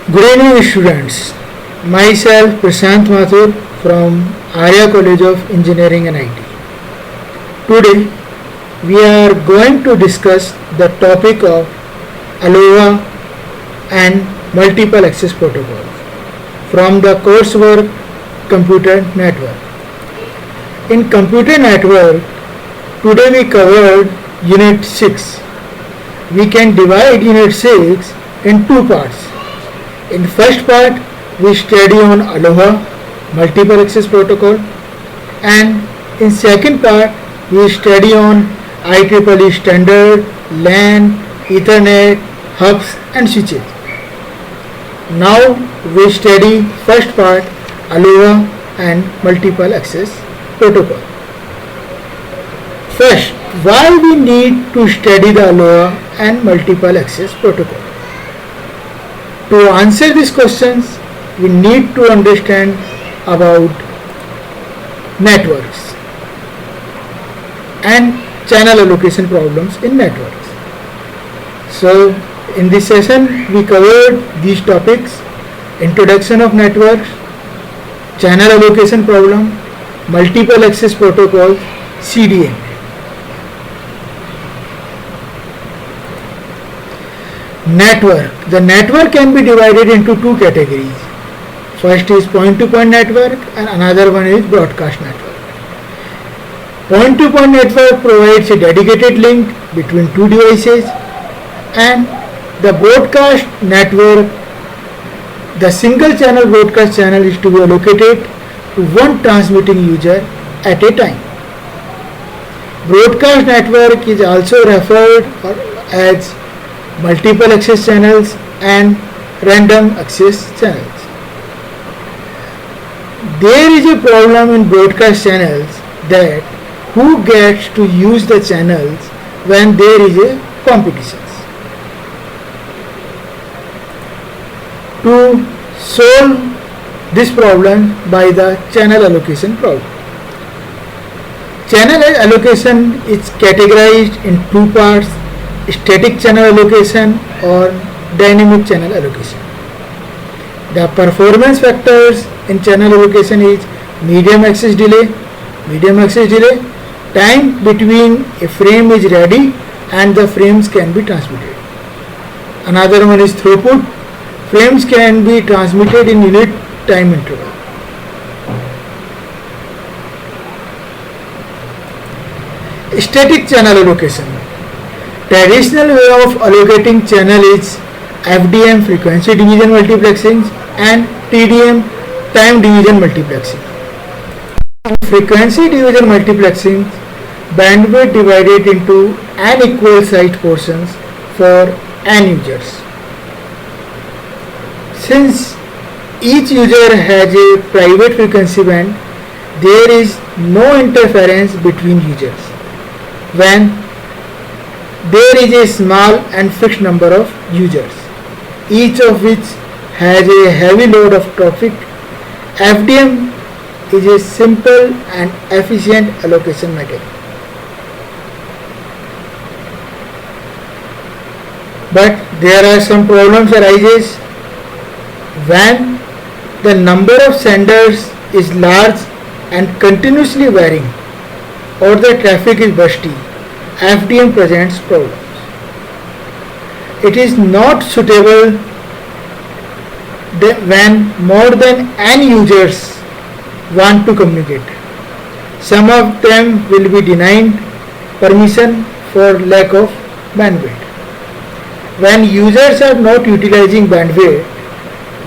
Good evening, students. Myself Prashant Mathur from Arya College of Engineering and IT. Today we are going to discuss the topic of Aloha and multiple access protocol from the coursework Computer Network. In Computer Network, today we covered Unit 6. We can divide Unit 6 in two parts. In first part, we study on Aloha, multiple access protocol, and in second part, we study on IEEE standard, LAN, Ethernet, hubs and switches. Now we study first part, Aloha and multiple access protocol. First, why we need to study the Aloha and multiple access protocol? To answer these questions, we need to understand about networks and channel allocation problems in networks. So, in this session, we covered these topics: introduction of networks, channel allocation problem, multiple access protocol, CDN. Network. The network can be divided into two categories. First is point-to-point network and another one is broadcast network. Point-to-point network provides a dedicated link between two devices, and the broadcast network, the single channel broadcast channel is to be allocated to one transmitting user at a time. Broadcast network is also referred as multiple access channels and random access channels. There is a problem in broadcast channels that who gets to use the channels when there is a competition. To solve this problem by the channel allocation problem. Channel allocation is categorized in two parts: static channel allocation or dynamic channel allocation. The performance factors in channel allocation is medium access delay, time between a frame is ready and the frames can be transmitted. Another one is throughput. Frames can be transmitted in unit time interval. Static channel allocation. Traditional way of allocating channel is FDM, frequency division multiplexing, and TDM, time division multiplexing. In frequency division multiplexing, bandwidth divided into n equal sized portions for n users. Since each user has a private frequency band, there is no interference between users. When there is a small and fixed number of users, each of which has a heavy load of traffic, FDM is a simple and efficient allocation method. But there are some problems arises when the number of senders is large and continuously varying, or the traffic is bursty. FDM presents problems. It is not suitable when more than n users want to communicate. Some of them will be denied permission for lack of bandwidth. When users are not utilizing bandwidth,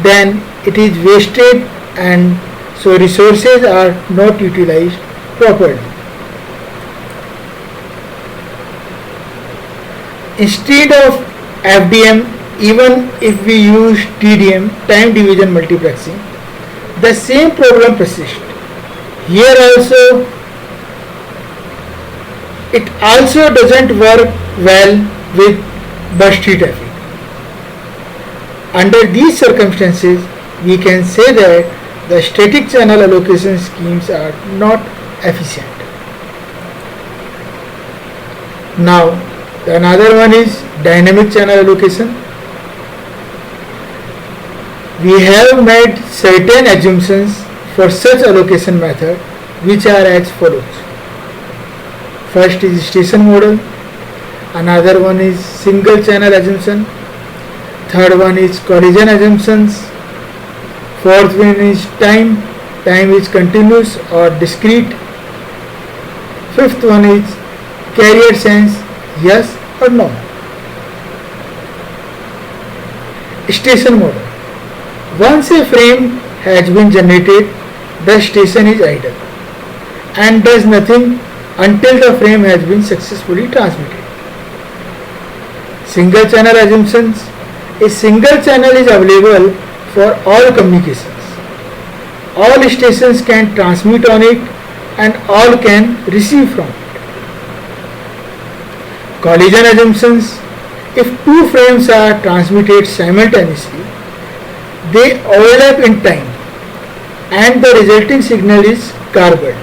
then it is wasted and so resources are not utilized properly. Instead of FDM, even if we use TDM, time division multiplexing, the same problem persists. Here also, it also doesn't work well with bursty traffic. Under these circumstances, we can say that the static channel allocation schemes are not efficient. Now, another one is dynamic channel allocation. We have made certain assumptions for such allocation method which are as follows. First is station model, another one is single channel assumption, third one is collision assumptions, fourth one is time is continuous or discrete, fifth one is carrier sense, yes or no. Station model. Once a frame has been generated, the station is idle and does nothing until the frame has been successfully transmitted. Single channel assumptions. A single channel is available for all communications. All stations can transmit on it and all can receive from it. Collision assumptions. If two frames are transmitted simultaneously, they overlap in time and the resulting signal is garbled.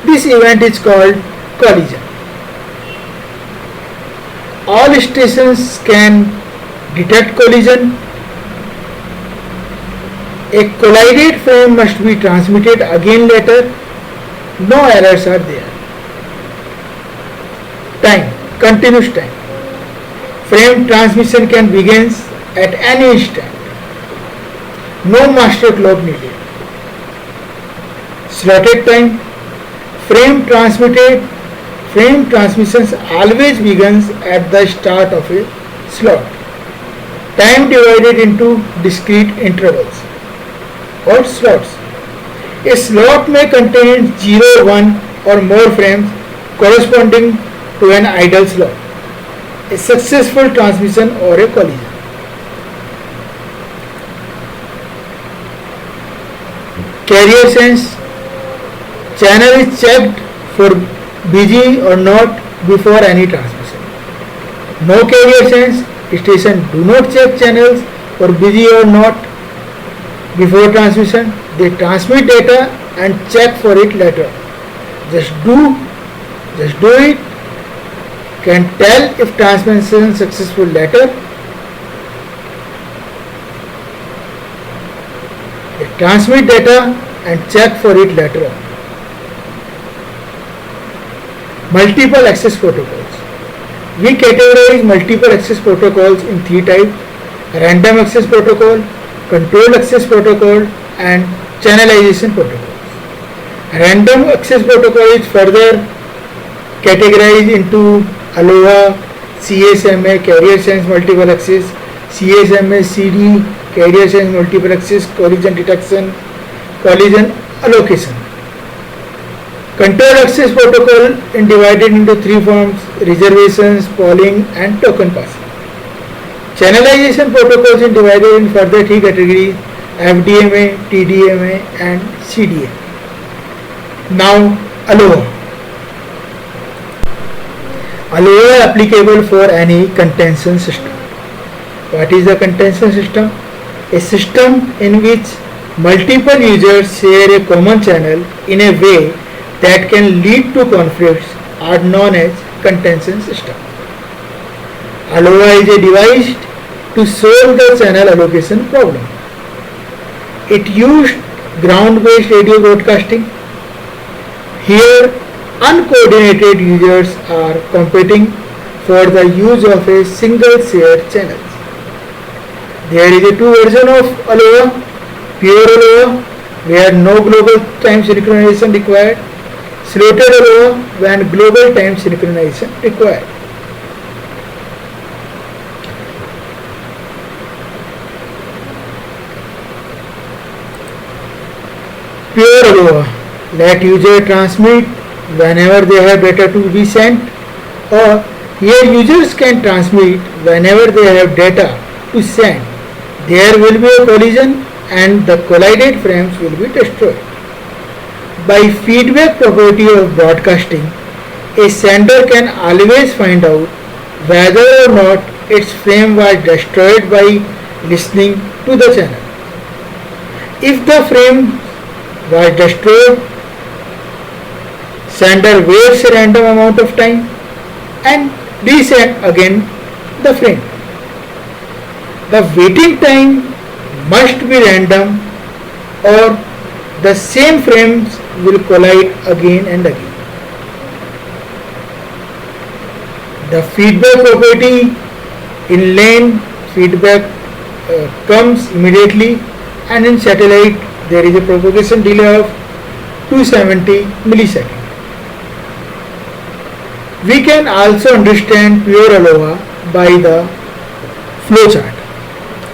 This event is called collision. All stations can detect collision. A collided frame must be transmitted again later. No errors are there. Time, continuous time. Frame transmission can begin at any instant. No master clock needed. Slotted time. Frame transmissions always begins at the start of a slot. Time divided into discrete intervals or slots. A slot may contain 0, 1 or more frames corresponding to an idle slot, a successful transmission or a collision. Carrier sense. Channel is checked for busy or not before any transmission. No carrier sense. Station do not check channels for busy or not before transmission. They transmit data and check for it later. Just do it. Can tell if transmission is successful later. They transmit data and check for it later on. Multiple access protocols. We categorize multiple access protocols in three types: random access protocol, controlled access protocol and channelization protocols. Random access protocol is further categorized into ALOA, CSMA, carrier sense multiple access, CSMA, CD, carrier sense multiple access, collision detection, collision allocation. Controlled access protocol is divided into three forms: reservations, polling and token passing. Channelization protocols is divided in further three categories: FDMA, TDMA and CDMA. Now ALOA. ALOA applicable for any contention system. What is a contention system? A system in which multiple users share a common channel in a way that can lead to conflicts are known as contention system. ALOA is a device to solve the channel allocation problem. It used ground-based radio broadcasting. Here, uncoordinated users are competing for the use of a single shared channel. There is a two version of ALOA: pure ALOA, where no global time synchronization required; slotted ALOA, when global time synchronization required. Pure ALOA: let user transmit whenever they have data to be sent, or here users can transmit whenever they have data to send. There will be a collision and the collided frames will be destroyed. By feedback property of broadcasting, a sender can always find out whether or not its frame was destroyed by listening to the channel. If the frame was destroyed, sender waits a random amount of time and resend again the frame. The waiting time must be random or the same frames will collide again and again. The feedback property in LAN feedback comes immediately, and in satellite there is a propagation delay of 270 milliseconds. We can also understand pure ALOA by the flowchart.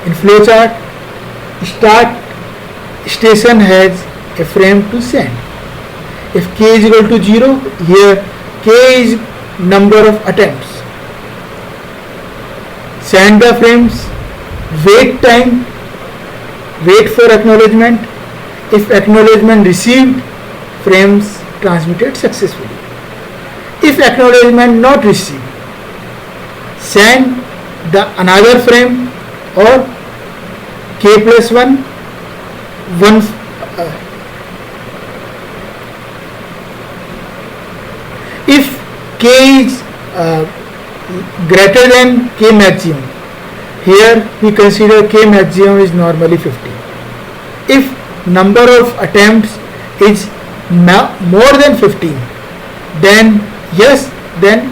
In flowchart, start station has a frame to send. If k is equal to 0, here k is number of attempts. Send the frames, wait time, wait for acknowledgement. If acknowledgement received, frames transmitted successfully. If acknowledgement not received, send the another frame or k plus 1 if k is greater than k maximum, here we consider k maximum is normally 50. If number of attempts is more than 15, then yes, then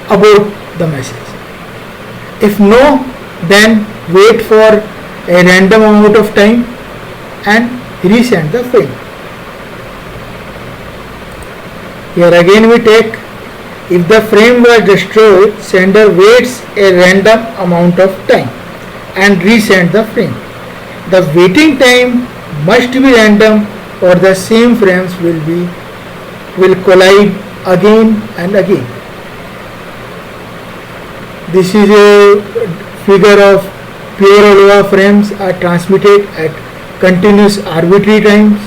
abort the message. If no, then wait for a random amount of time and resend the frame. Here again we take, if the frame was destroyed, sender waits a random amount of time and resend the frame. The waiting time must be random or the same frames will collide again and again. This is a figure of pure ALOA frames are transmitted at continuous arbitrary times.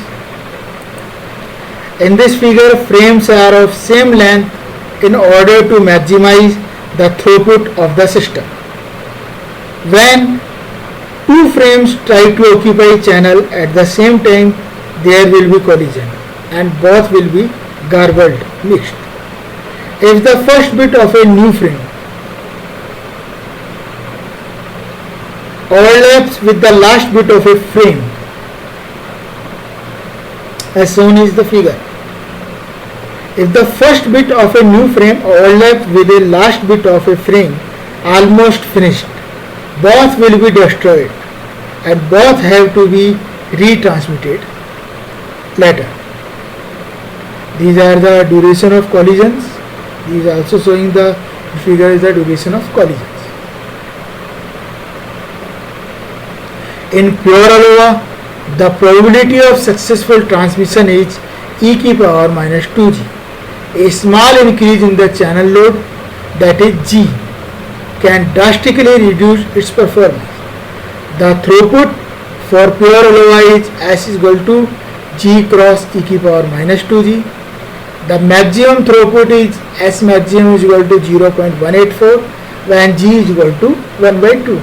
In this figure, frames are of same length in order to maximize the throughput of the system. When two frames try to occupy channel at the same time, there will be collision and both will be garbled, mixed. If the first bit of a new frame overlaps with the last bit of a frame, as shown is the figure. If the first bit of a new frame overlaps with the last bit of a frame almost finished, both will be destroyed and both have to be retransmitted later. These are the duration of collisions. These are also showing the figure is the duration of collisions. In pure ALOA, the probability of successful transmission is e की power minus 2g. A small increase in the channel load, that is g, can drastically reduce its performance. The throughput for pure ALOA is S is equal to g cross e की power minus 2g. The maximum throughput is S maximum is equal to 0.184 when g is equal to 1 by 2.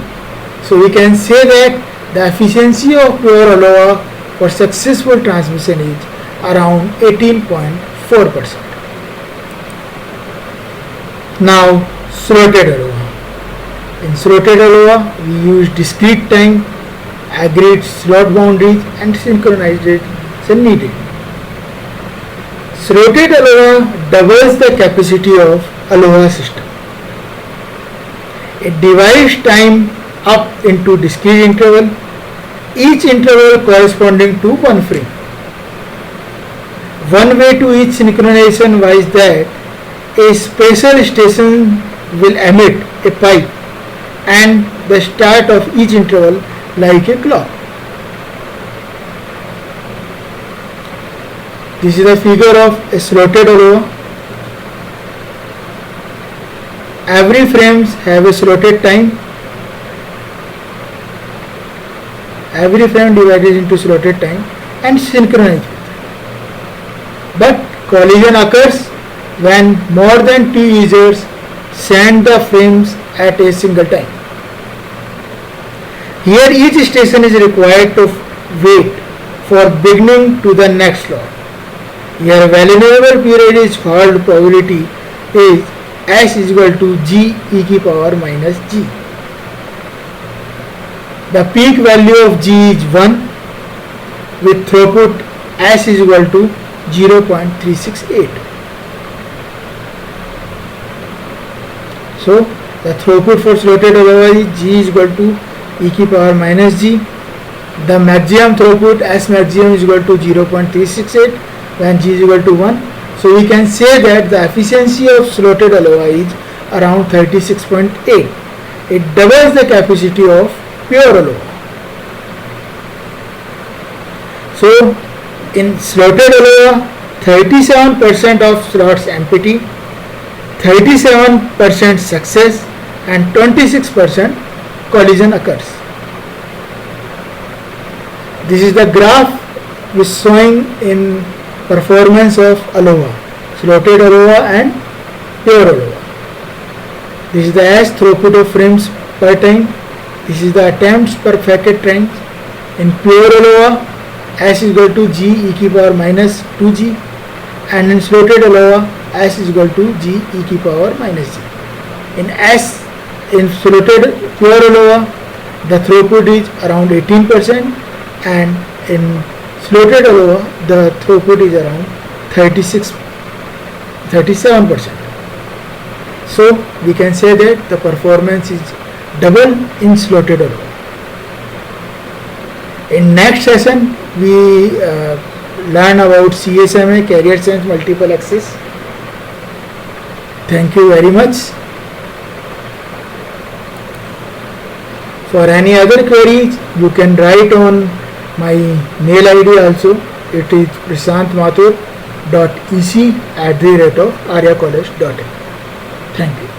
So we can say that the efficiency of pure ALOA for successful transmission is around 18.4%. Now, slotted ALOA. In slotted ALOA, we use discrete time, agreed slot boundaries and synchronization needed. Slotted ALOA doubles the capacity of ALOA system. It divides time up into discrete interval, each interval corresponding to one frame. One way to each synchronization was that a special station will emit a pipe and the start of each interval like a clock. This is a figure of a slotted ALOA. Every frames have a slotted time. Every frame divided into slotted time and synchronized with it. But collision occurs when more than 2 users send the frames at a single time. Here each station is required to wait for beginning to the next slot. Here vulnerable period is called probability is S is equal to g e की power minus g. The peak value of G is 1 with throughput S is equal to 0.368. So the throughput for slotted ALOA is G is equal to e की power minus G. The maximum throughput S maximum is equal to 0.368 when G is equal to 1. So we can say that the efficiency of slotted ALOA is around 36.8. It doubles the capacity of pure ALOA. So in slotted ALOA, 37% of slots empty, 37% success and 26% collision occurs. This is the graph which is showing in performance of ALOA, slotted ALOA and pure ALOA. This is the S throughput of frames per time. This is the attempts per packet time. In pure ALOA, S is equal to G e की power minus 2G, and in slotted ALOA, S is equal to G e की power minus G. In slotted pure ALOA, the throughput is around 18%, and in slotted ALOA, the throughput is around 37%. So we can say that the performance is double in slotted ALOA. In next session, we learn about CSMA, carrier sense multiple access. Thank you very much. For any other queries, you can write on my mail ID also. It is prashantmathur.ec@aryacollege.in. Thank you.